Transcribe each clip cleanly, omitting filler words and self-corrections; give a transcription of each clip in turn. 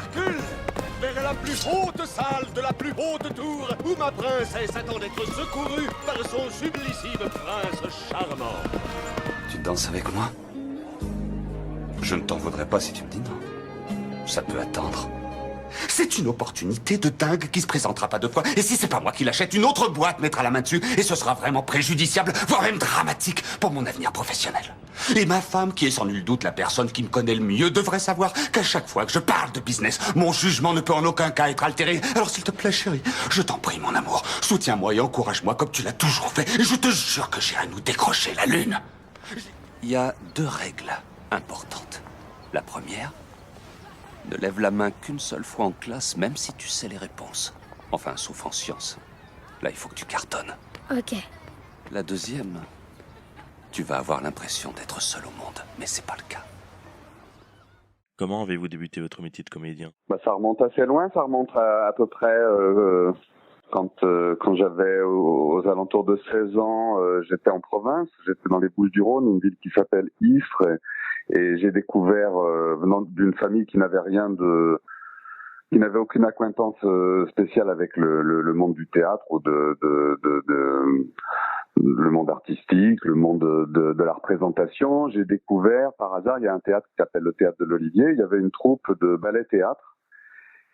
recule vers la plus haute salle de la plus haute tour, où ma princesse attend d'être secourue par son sublissime prince charmant. Tu danses avec moi? Je ne t'en voudrais pas si tu me dis non. Ça peut attendre. C'est une opportunité de dingue qui se présentera pas deux fois. Et si c'est pas moi qui l'achète, une autre boîte mettra la main dessus. Et ce sera vraiment préjudiciable, voire même dramatique pour mon avenir professionnel. Et ma femme, qui est sans nul doute la personne qui me connaît le mieux, devrait savoir qu'à chaque fois que je parle de business, mon jugement ne peut en aucun cas être altéré. Alors s'il te plaît, chérie, je t'en prie, mon amour, soutiens-moi et encourage-moi comme tu l'as toujours fait. Et je te jure que j'irai nous décrocher la lune. Il y a deux règles importantes. La première, ne lève la main qu'une seule fois en classe, même si tu sais les réponses. Enfin, sauf en sciences. Là, il faut que tu cartonnes. Ok. La deuxième, tu vas avoir l'impression d'être seul au monde, mais c'est pas le cas. Comment avez-vous débuté votre métier de comédien? Ça remonte assez loin, ça remonte à peu près quand j'avais aux alentours de 16 ans, j'étais en province, j'étais dans les Bouches-du-Rhône, une ville qui s'appelle Istres, et j'ai découvert, venant d'une famille qui n'avait aucune acquaintance spéciale avec le monde du théâtre ou le monde artistique, le monde de la représentation. J'ai découvert, par hasard, il y a un théâtre qui s'appelle le Théâtre de l'Olivier. Il y avait une troupe de ballet-théâtre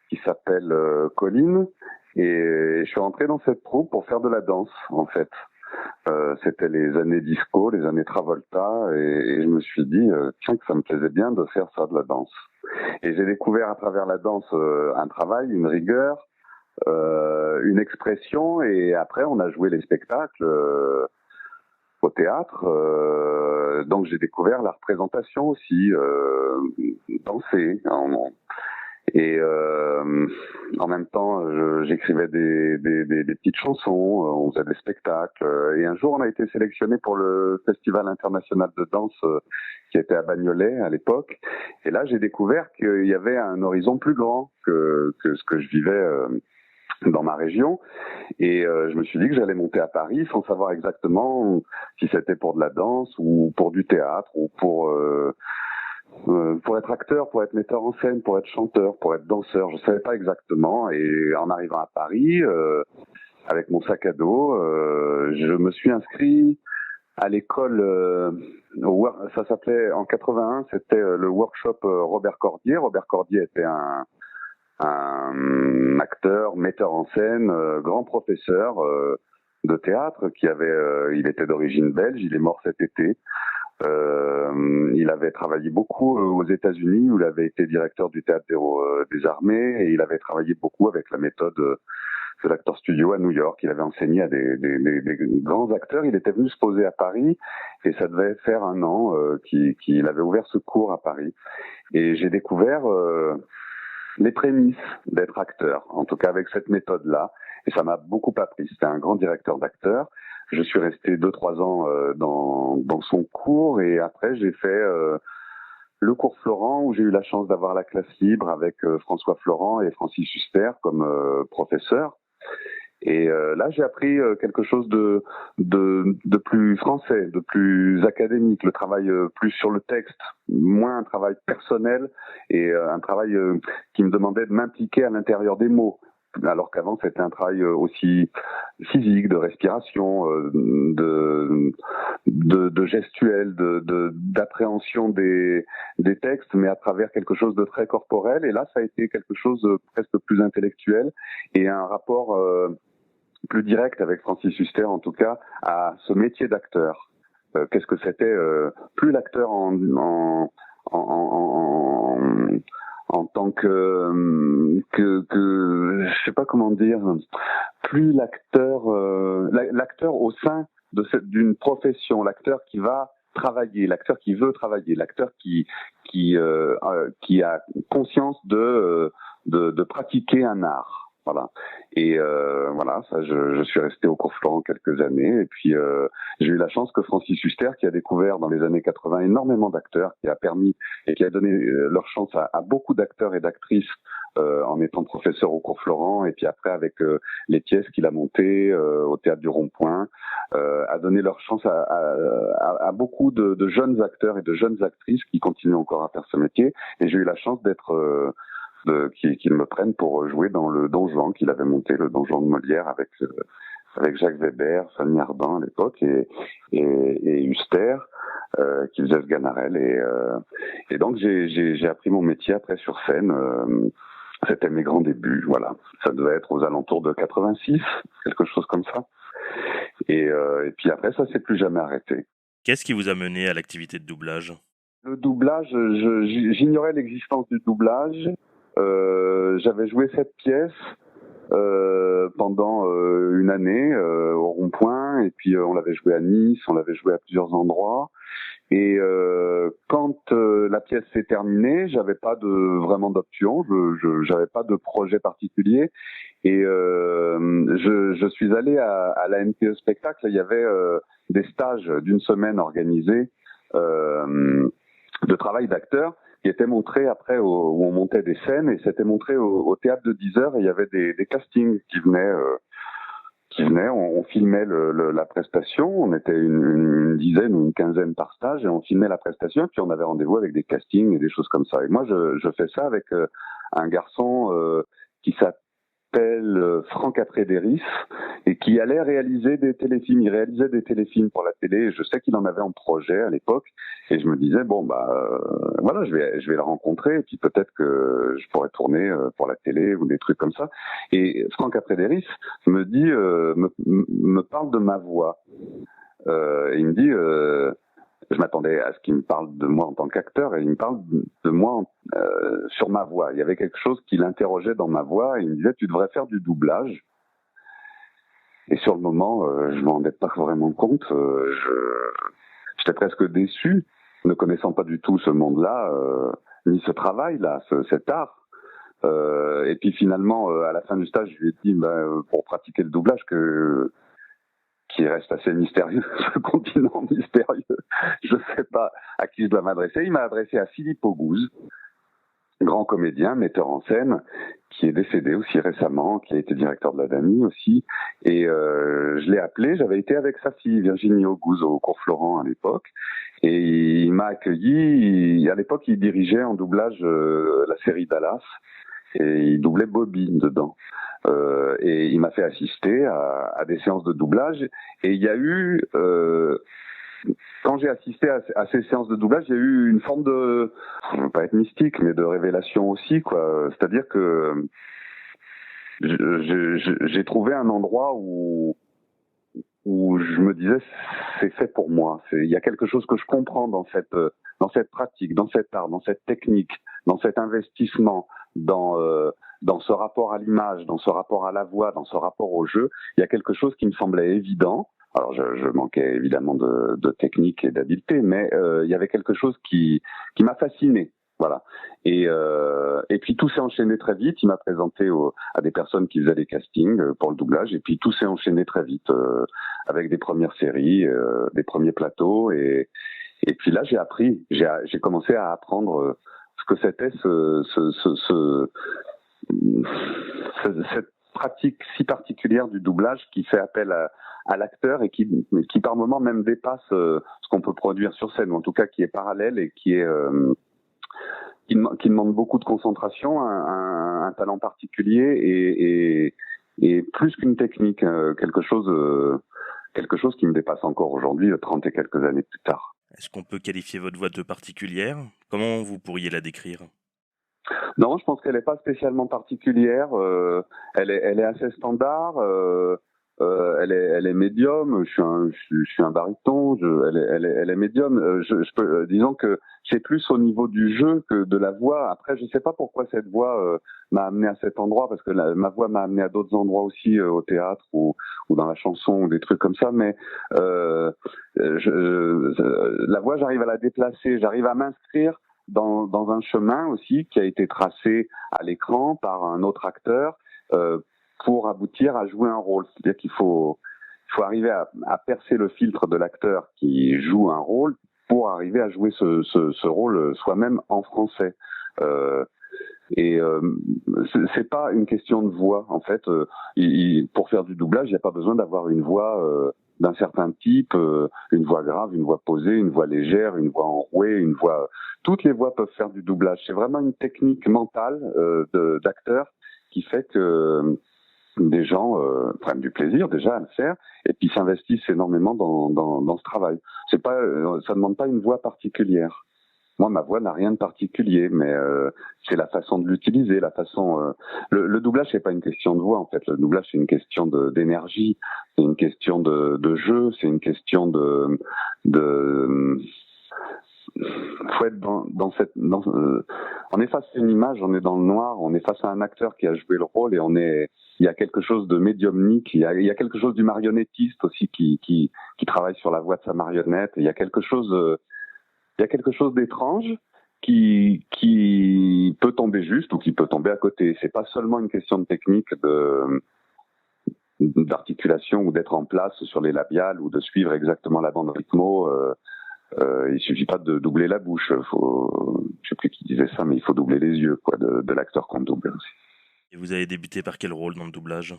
qui s'appelle Colline. Et je suis rentré dans cette troupe pour faire de la danse, en fait. C'était les années disco, les années Travolta, et je me suis dit, tiens, que ça me plaisait bien de faire ça, de la danse. Et j'ai découvert à travers la danse un travail, une rigueur, une expression, et après on a joué les spectacles au théâtre, donc j'ai découvert la représentation aussi, danser. Et en même temps, j'écrivais des petites chansons, on faisait des spectacles. Et un jour, on a été sélectionné pour le Festival international de danse qui était à Bagnolet à l'époque. Et là, j'ai découvert qu'il y avait un horizon plus grand que ce que je vivais dans ma région. Et je me suis dit que j'allais monter à Paris sans savoir exactement si c'était pour de la danse ou pour du théâtre ou pour être acteur, pour être metteur en scène, pour être chanteur, pour être danseur, je savais pas exactement. Et en arrivant à Paris, avec mon sac à dos, je me suis inscrit à l'école. Ça s'appelait en 81, c'était le workshop Robert Cordier. Robert Cordier était un acteur, metteur en scène, grand professeur de théâtre il était d'origine belge. Il est mort cet été. Il avait travaillé beaucoup aux États-Unis, où il avait été directeur du théâtre des armées, et il avait travaillé beaucoup avec la méthode de l'acteur studio à New York. Il avait enseigné à des grands acteurs. Il était venu se poser à Paris, et ça devait faire 1 an qu'il avait ouvert ce cours à Paris. Et j'ai découvert les prémices d'être acteur, en tout cas avec cette méthode-là. Et ça m'a beaucoup appris. C'était un grand directeur d'acteurs. Je suis resté 2-3 ans dans son cours, et après j'ai fait le cours Florent, où j'ai eu la chance d'avoir la classe libre avec François Florent et Francis Huster comme professeurs. Et là j'ai appris quelque chose de plus français, de plus académique, le travail plus sur le texte, moins un travail personnel, et un travail qui me demandait de m'impliquer à l'intérieur des mots. Alors qu'avant c'était un travail aussi physique, de respiration, de gestuel, d'appréhension des textes, mais à travers quelque chose de très corporel. Et là, ça a été quelque chose de presque plus intellectuel, et un rapport plus direct avec Francis Huster, en tout cas, à ce métier d'acteur. Qu'est-ce que c'était plus l'acteur en tant que je sais pas comment dire, plus l'acteur au sein d'une profession, l'acteur qui va travailler, l'acteur qui veut travailler, l'acteur qui a conscience de pratiquer un art. Voilà. Et voilà, ça, je suis resté au cours Florent quelques années, et puis j'ai eu la chance que Francis Huster, qui a découvert dans les années 80 énormément d'acteurs, qui a permis et qui a donné leur chance à beaucoup d'acteurs et d'actrices en étant professeur au cours Florent, et puis après avec les pièces qu'il a montées au Théâtre du Rond-Point, a donné leur chance à beaucoup de jeunes acteurs et de jeunes actrices qui continuent encore à faire ce métier. Et j'ai eu la chance d'être qu'ils me prennent pour jouer dans le Don Juan qu'il avait monté, le Don Juan de Molière avec Jacques Weber, Fanny Ardant à l'époque et Huster, qui faisait ce Ganarelle et donc j'ai appris mon métier après sur scène. C'était mes grands débuts, voilà. Ça devait être aux alentours de 86, quelque chose comme ça. Et puis après, ça s'est plus jamais arrêté. Qu'est-ce qui vous a mené à l'activité de doublage ? Le doublage, j'ignorais l'existence du doublage. J'avais joué cette pièce pendant une année au Rond-Point, et puis on l'avait joué à Nice, on l'avait joué à plusieurs endroits. Et quand la pièce s'est terminée, j'avais pas vraiment d'option, j'avais pas de projet particulier. Et je suis allé à la NPE Spectacle. Il y avait des stages d'une semaine organisés de travail d'acteur qui étaient montrés après où on montait des scènes, et c'était montré au théâtre de 10 heures, et il y avait des castings qui venaient. On filmait la prestation, on était une dizaine ou une quinzaine par stage, et on filmait la prestation, puis on avait rendez-vous avec des castings et des choses comme ça. Et moi, je fais ça avec un garçon qui s'appelle Franck Atrédéris, et qui allait réaliser des téléfilms. Il réalisait des téléfilms pour la télé, et je sais qu'il en avait en projet à l'époque, et je me disais, bon, voilà, je vais le rencontrer, et puis peut-être que je pourrais tourner pour la télé ou des trucs comme ça. Et Franck Atrédéris me dit, me parle de ma voix. Et il me dit, je m'attendais à ce qu'il me parle de moi en tant qu'acteur, et il me parle de moi sur ma voix. Il y avait quelque chose qui l'interrogeait dans ma voix, et il me disait, tu devrais faire du doublage. Et sur le moment, je m'en rendais pas vraiment compte. J'étais presque déçu, ne connaissant pas du tout ce monde-là, ni ce travail-là, cet art. Et puis finalement, à la fin du stage, je lui ai dit, pour pratiquer le doublage, qui reste assez mystérieux, ce continent mystérieux, je sais pas à qui je dois m'adresser. Il m'a adressé à Philippe Auguste, grand comédien, metteur en scène, qui est décédé aussi récemment, qui a été directeur de la DAMI aussi. Et je l'ai appelé, j'avais été avec sa fille, Virginie Auguste, au cours Florent à l'époque. Et il m'a accueilli. À l'époque, il dirigeait en doublage la série Dallas. Et il doublait Bobby dedans. Et il m'a fait assister à des séances de doublage. Et il y a eu... quand j'ai assisté à ces séances de doublage, il y a eu une forme de, je veux pas être mystique, mais de révélation aussi, quoi. C'est-à-dire que j'ai trouvé un endroit où je me disais, c'est fait pour moi. Il y a quelque chose que je comprends dans cette pratique, dans cet art, dans cette technique, dans cet investissement, dans ce rapport à l'image, dans ce rapport à la voix, dans ce rapport au jeu. Il y a quelque chose qui me semblait évident. Alors, je manquais évidemment de technique et d'habileté, mais il y avait quelque chose qui m'a fasciné, voilà. Et puis tout s'est enchaîné très vite. Il m'a présenté à des personnes qui faisaient des castings pour le doublage, et puis tout s'est enchaîné très vite avec des premières séries, des premiers plateaux, et puis là j'ai commencé à apprendre ce que c'était cette pratique si particulière du doublage qui fait appel à l'acteur et qui par moments même dépasse ce qu'on peut produire sur scène, ou en tout cas qui est parallèle et qui demande beaucoup de concentration, un talent particulier et plus qu'une technique, quelque chose qui me dépasse encore aujourd'hui, 30 et quelques années plus tard. Est-ce qu'on peut qualifier votre voix de particulière ? Comment vous pourriez la décrire ? Non, je pense qu'elle n'est pas spécialement particulière. Elle est assez standard. Elle est médium. Je suis un baryton. Elle est médium. Disons que c'est plus au niveau du jeu que de la voix. Après, je sais pas pourquoi cette voix m'a amené à cet endroit, parce que ma voix m'a amené à d'autres endroits aussi, au théâtre ou dans la chanson ou des trucs comme ça. Mais la voix, j'arrive à la déplacer. J'arrive à m'inscrire dans un chemin aussi qui a été tracé à l'écran par un autre acteur pour aboutir à jouer un rôle. C'est-à-dire qu'il faut arriver à percer le filtre de l'acteur qui joue un rôle pour arriver à jouer ce rôle soi-même en français. C'est pas une question de voix, en fait. Pour faire du doublage, il n'y a pas besoin d'avoir une voix d'un certain type, une voix grave, une voix posée, une voix légère, une voix enrouée, une voix toutes les voix peuvent faire du doublage. C'est vraiment une technique mentale d'acteur qui fait que des gens prennent du plaisir déjà à le faire et puis s'investissent énormément dans ce travail. C'est pas, ça demande pas une voix particulière. Moi, ma voix n'a rien de particulier, mais c'est la façon de l'utiliser, la façon. Le doublage, c'est pas une question de voix en fait. Le doublage, c'est une question d'énergie, c'est une question de jeu, c'est une question de faut être on est face à une image, on est dans le noir, on est face à un acteur qui a joué le rôle et il y a quelque chose de médiumnique, il y a quelque chose du marionnettiste aussi qui travaille sur la voix de sa marionnette. Il y a quelque chose d'étrange qui peut tomber juste ou qui peut tomber à côté. C'est pas seulement une question de technique d'articulation ou d'être en place sur les labiales ou de suivre exactement la bande rythmo. Il suffit pas de doubler la bouche. Je sais plus qui disait ça, mais il faut doubler les yeux, quoi, de l'acteur qu'on double aussi. Et vous avez débuté par quel rôle dans le doublage?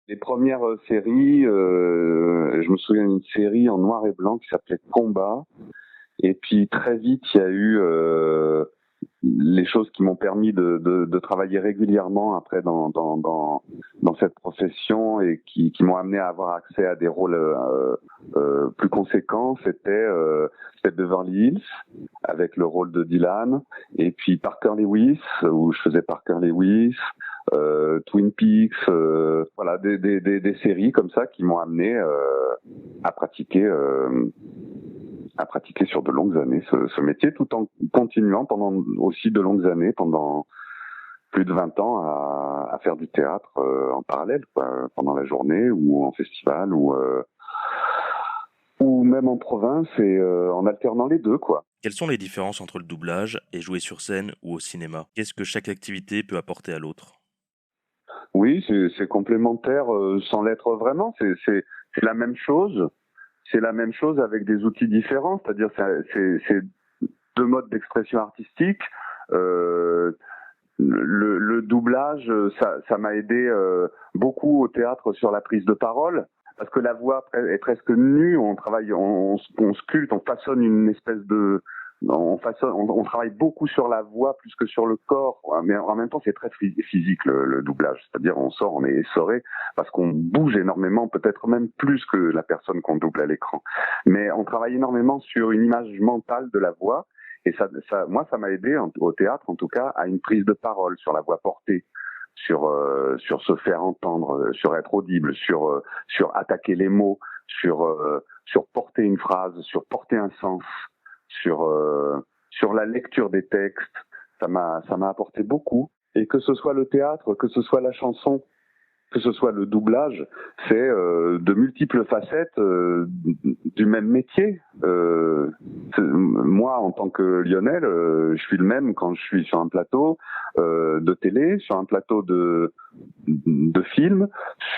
Les premières séries, je me souviens d'une série en noir et blanc qui s'appelait Combat. Et puis très vite, il y a eu les choses qui m'ont permis de travailler régulièrement après dans cette profession et qui m'ont amené à avoir accès à des rôles plus conséquents. C'était Beverly Hills avec le rôle de Dylan, et puis Parker Lewis où je faisais Parker Lewis, Twin Peaks, voilà des séries comme ça qui m'ont amené à pratiquer sur de longues années ce métier, tout en continuant pendant aussi de longues années, pendant plus de 20 ans, à faire du théâtre en parallèle, quoi, pendant la journée ou en festival ou même en province et en alternant les deux, quoi. Quelles sont les différences entre le doublage et jouer sur scène ou au cinéma? Qu'est-ce que chaque activité peut apporter à l'autre? Oui, c'est complémentaire sans l'être vraiment. C'est la même chose. C'est la même chose avec des outils différents, c'est-à-dire c'est deux modes d'expression artistique. Le doublage, ça m'a aidé beaucoup au théâtre sur la prise de parole, parce que la voix est presque nue. On travaille, on sculpte, on façonne une espèce de on travaille beaucoup sur la voix plus que sur le corps, mais en même temps c'est très physique le doublage, c'est-à-dire on est essoré parce qu'on bouge énormément, peut-être même plus que la personne qu'on double à l'écran, mais on travaille énormément sur une image mentale de la voix, et moi ça m'a aidé au théâtre en tout cas à une prise de parole sur la voix portée, sur se faire entendre, sur être audible, sur attaquer les mots, sur porter une phrase, sur porter un sens, sur la lecture des textes. Ça m'a apporté beaucoup. Et que ce soit le théâtre, que ce soit la chanson, que ce soit le doublage, c'est de multiples facettes du même métier. Moi, en tant que Lionel, je suis le même quand je suis sur un plateau de télé, sur un plateau de film,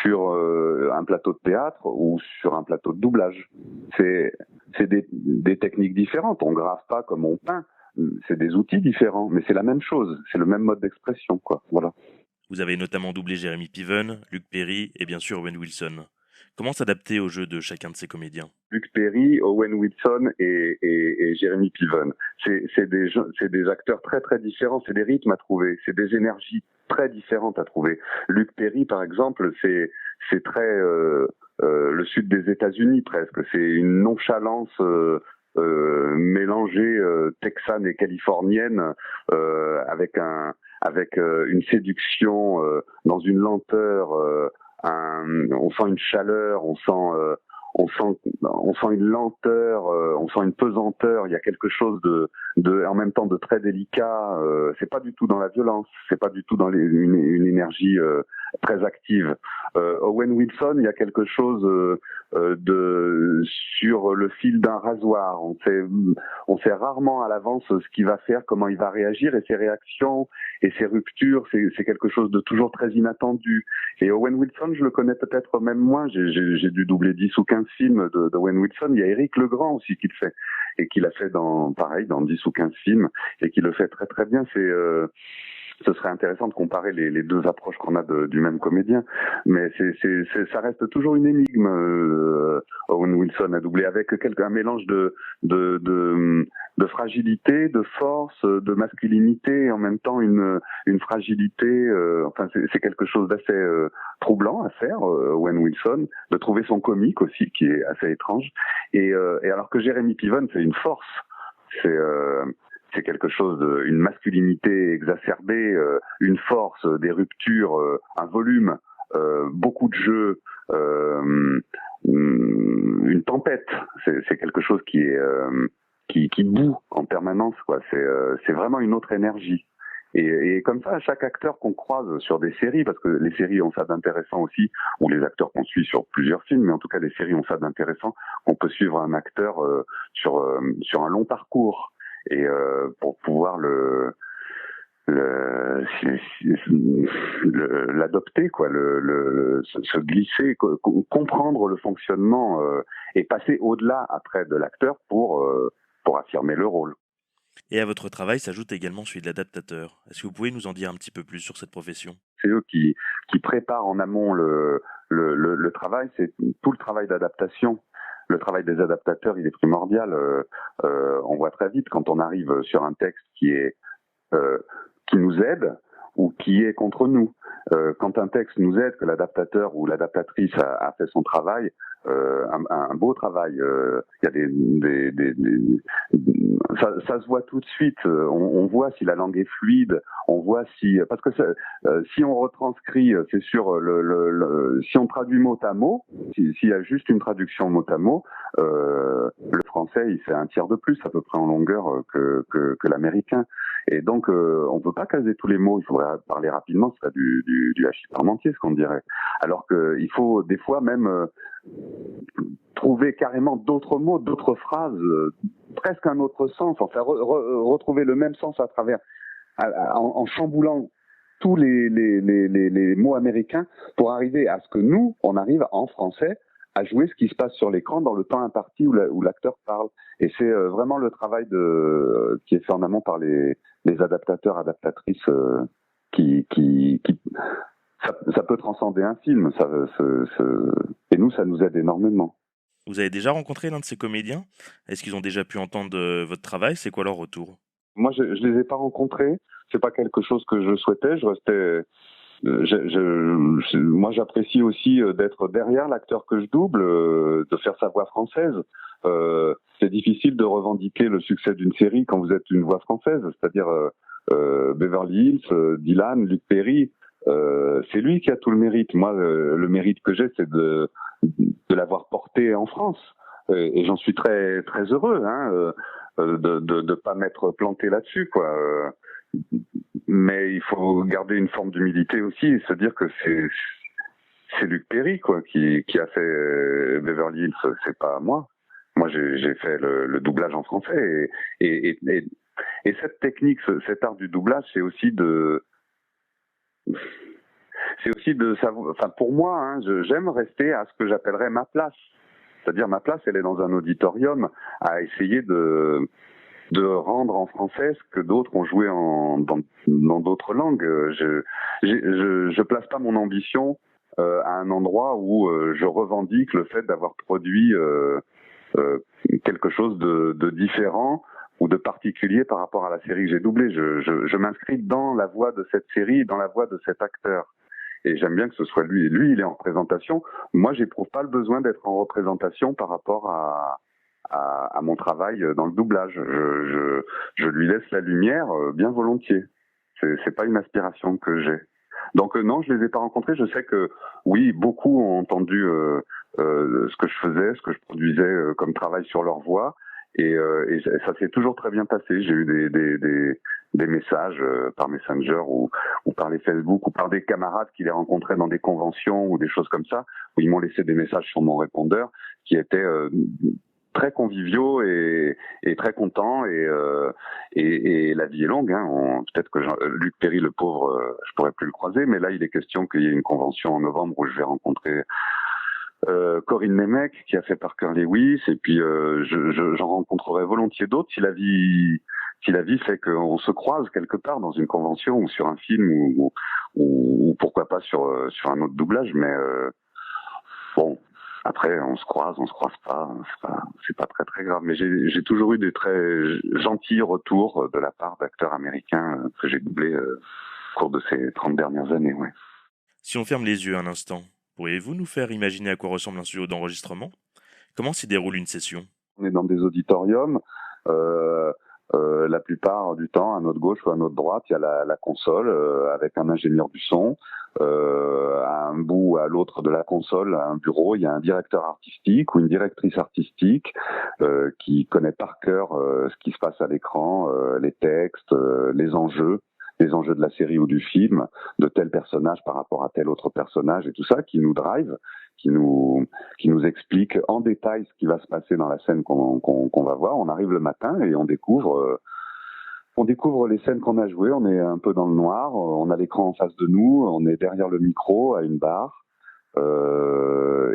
sur un plateau de théâtre ou sur un plateau de doublage. C'est des techniques différentes. On grave pas comme on peint. C'est des outils différents, mais c'est la même chose. C'est le même mode d'expression, quoi. Voilà. Vous avez notamment doublé Jeremy Piven, Luc Perry et bien sûr Owen Wilson. Comment s'adapter au jeu de chacun de ces comédiens? Luc Perry, Owen Wilson et Jeremy Piven. C'est des acteurs très très différents, c'est des rythmes à trouver, c'est des énergies très différentes à trouver. Luc Perry, par exemple, c'est très le sud des États-Unis presque. C'est une nonchalance mélangée texane et californienne avec une séduction dans une lenteur. On sent une chaleur, on sent une lenteur, on sent une pesanteur. Il y a quelque chose en même temps de très délicat. C'est pas du tout dans la violence, c'est pas du tout dans une énergie très active. Owen Wilson, il y a quelque chose sur le fil d'un rasoir. On sait rarement à l'avance ce qu'il va faire, comment il va réagir, et ses réactions et ses ruptures, c'est quelque chose de toujours très inattendu. Et Owen Wilson, je le connais peut-être même moins. J'ai dû doubler 10 ou 15 films d'Owen Wilson. Il y a Éric Legrand aussi qui le fait, et qui l'a fait dans 10 ou 15 films, et qui le fait très très bien. ce serait intéressant de comparer les deux approches qu'on a du même comédien, mais ça reste toujours une énigme. Owen Wilson a doublé avec un mélange de fragilité, de force, de masculinité, et en même temps une fragilité. Enfin, c'est quelque chose d'assez troublant à faire, Owen Wilson, de trouver son comique aussi, qui est assez étrange. Et alors que Jeremy Piven, c'est une force. C'est quelque chose, une masculinité exacerbée, une force, des ruptures, un volume, beaucoup de jeux, une tempête. C'est quelque chose qui boue en permanence, quoi. C'est vraiment une autre énergie. Et comme ça, chaque acteur qu'on croise sur des séries, parce que les séries ont ça d'intéressant aussi, ou les acteurs qu'on suit sur plusieurs films, mais en tout cas les séries ont ça d'intéressant, on peut suivre un acteur sur un long parcours. Et pour pouvoir l'adopter, quoi, se glisser, comprendre le fonctionnement et passer au-delà après de l'acteur pour affirmer le rôle. Et à votre travail s'ajoute également celui de l'adaptateur. Est-ce que vous pouvez nous en dire un petit peu plus sur cette profession ? C'est eux qui préparent en amont le travail, c'est tout le travail d'adaptation. Le travail des adaptateurs, il est primordial. On voit très vite quand on arrive sur un texte qui nous aide ou qui est contre nous. Quand un texte nous aide, que l'adaptateur ou l'adaptatrice a fait son travail, un beau travail, il y a ça se voit tout de suite. On voit si la langue est fluide, on voit parce que si on retranscrit, c'est sûr, si on traduit mot à mot, s'il y a juste une traduction mot à mot, le français il fait un tiers de plus à peu près en longueur que l'américain. Et donc on peut pas caser tous les mots, il faudrait parler rapidement, c'est du hachis parmentier, ce qu'on dirait. Alors que il faut des fois même trouver carrément d'autres mots, d'autres phrases, presque un autre sens, enfin retrouver le même sens à travers, en chamboulant tous les mots américains pour arriver à ce que nous, on arrive en français à jouer ce qui se passe sur l'écran dans le temps imparti où l'acteur parle. Et c'est vraiment le travail qui est fait en amont par les adaptateurs, adaptatrices, ça peut transcender un film, et nous, ça nous aide énormément. Vous avez déjà rencontré l'un de ces comédiens ? Est-ce qu'ils ont déjà pu entendre votre travail ? C'est quoi leur retour ? Moi, je les ai pas rencontrés. C'est pas quelque chose que je souhaitais. Je restais. Moi, j'apprécie aussi d'être derrière l'acteur que je double, de faire sa voix française. C'est difficile de revendiquer le succès d'une série quand vous êtes une voix française, c'est-à-dire Beverly Hills, Dylan, Luc Perry. C'est lui qui a tout le mérite. Moi, le mérite que j'ai, c'est de l'avoir porté en France, et j'en suis très très heureux, de pas m'être planté là-dessus, quoi. Mais il faut garder une forme d'humilité aussi et se dire que c'est Luc Perry, quoi, qui a fait Beverly Hills, c'est pas moi. Moi, j'ai fait le doublage en français, et cette technique, cet art du doublage, c'est aussi de savoir. Enfin, pour moi, j'aime rester à ce que j'appellerais ma place. C'est-à-dire, ma place, elle est dans un auditorium, à essayer de rendre en français ce que d'autres ont joué dans d'autres langues. Je place pas mon ambition à un endroit où je revendique le fait d'avoir produit quelque chose de différent ou de particulier par rapport à la série que j'ai doublée. Je m'inscris dans la voix de cette série, dans la voix de cet acteur. Et j'aime bien que ce soit lui. Lui, il est en représentation. Moi, j'éprouve pas le besoin d'être en représentation par rapport à mon travail dans le doublage. Je lui laisse la lumière bien volontiers. C'est pas une aspiration que j'ai. Donc non, je les ai pas rencontrés. Je sais que oui, beaucoup ont entendu ce que je faisais, ce que je produisais comme travail sur leur voix, et ça s'est toujours très bien passé. J'ai eu des messages par Messenger ou par les Facebook ou par des camarades qui les rencontraient dans des conventions ou des choses comme ça, où ils m'ont laissé des messages sur mon répondeur qui étaient très conviviaux et très contents, et la vie est longue, peut-être que Luc Perry, le pauvre, je pourrais plus le croiser, mais là il est question qu'il y ait une convention en novembre où je vais rencontrer Corinne Nemec qui a fait Parker Lewis, et puis j'en rencontrerai volontiers d'autres si si la vie fait qu'on se croise quelque part dans une convention ou sur un film ou pourquoi pas sur un autre doublage, mais bon, après on se croise pas, c'est pas très très grave. Mais j'ai toujours eu des très gentils retours de la part d'acteurs américains que j'ai doublés au cours de ces 30 dernières années, ouais. Si on ferme les yeux un instant, pourriez-vous nous faire imaginer à quoi ressemble un studio d'enregistrement? Comment s'y déroule une session? On est dans des auditoriums. La plupart du temps, à notre gauche ou à notre droite, il y a la console avec un ingénieur du son. À un bout ou à l'autre de la console, à un bureau, il y a un directeur artistique ou une directrice artistique qui connaît par cœur ce qui se passe à l'écran, les textes, les enjeux de la série ou du film, de tel personnage par rapport à tel autre personnage et tout ça, qui nous drive, qui nous explique en détail ce qui va se passer dans la scène qu'on va voir. On arrive le matin et on découvre les scènes qu'on a jouées. On est un peu dans le noir, on a l'écran en face de nous, on est derrière le micro à une barre.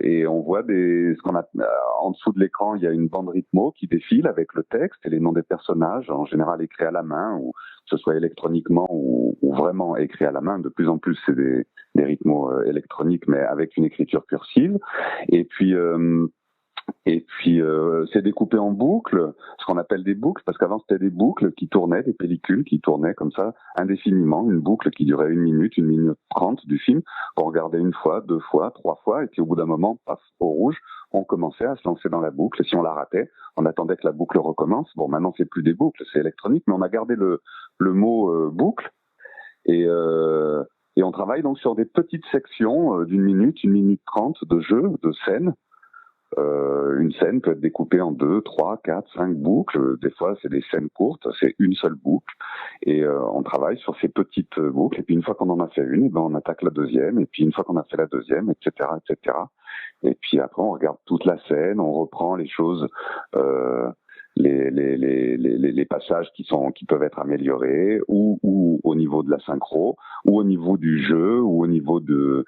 Et on voit en dessous de l'écran, il y a une bande rythmo qui défile avec le texte et les noms des personnages, en général écrits à la main, ou que ce soit électroniquement ou vraiment écrits à la main. De plus en plus, c'est des rythmos électroniques, mais avec une écriture cursive. Et puis c'est découpé en boucles, ce qu'on appelle des boucles, parce qu'avant c'était des boucles qui tournaient, des pellicules qui tournaient comme ça indéfiniment, une boucle qui durait 1 minute 30 du film, qu'on regardait 1 fois, 2 fois, 3 fois, et puis au bout d'un moment, paf, au rouge, on commençait à se lancer dans la boucle, et si on la ratait, on attendait que la boucle recommence. Bon, maintenant c'est plus des boucles, c'est électronique, mais on a gardé le mot boucle, et on travaille donc sur des petites sections d'1 minute, 1 minute 30 de jeu, de scène. Une scène peut être découpée en 2, 3, 4, 5 boucles. Des fois, c'est des scènes courtes, c'est une seule boucle. Et on travaille sur ces petites boucles. Et puis une fois qu'on en a fait une, on attaque la deuxième. Et puis une fois qu'on a fait la deuxième, etc., etc. Et puis après, on regarde toute la scène, on reprend les choses, les passages qui peuvent être améliorés, ou au niveau de la synchro, ou au niveau du jeu, ou au niveau du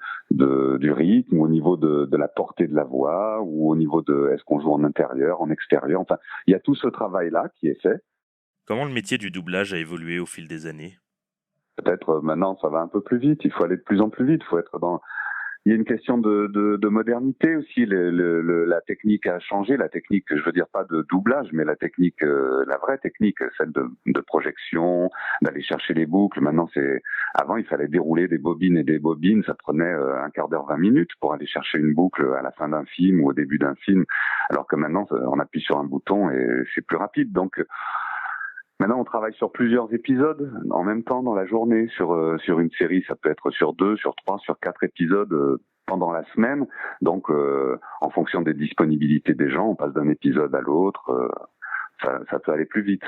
rythme, ou au niveau de la portée de la voix, ou au niveau de est-ce qu'on joue en intérieur, en extérieur. Enfin, il y a tout ce travail-là qui est fait. Comment le métier du doublage a évolué au fil des années? Peut-être maintenant, ça va un peu plus vite. Il faut aller de plus en plus vite. Il faut être dans... Il y a une question de modernité aussi. La technique a changé. La technique, je veux dire pas de doublage, mais la technique, la vraie technique, celle de projection, d'aller chercher les boucles. Maintenant, avant, il fallait dérouler des bobines et des bobines. Ça prenait 1/4 d'heure, 20 minutes pour aller chercher une boucle à la fin d'un film ou au début d'un film. Alors que maintenant, on appuie sur un bouton et c'est plus rapide. Donc, maintenant, on travaille sur plusieurs épisodes en même temps dans la journée. Sur une série, ça peut être sur 2, sur 3, sur 4 épisodes pendant la semaine. Donc, en fonction des disponibilités des gens, on passe d'un épisode à l'autre. Ça peut aller plus vite.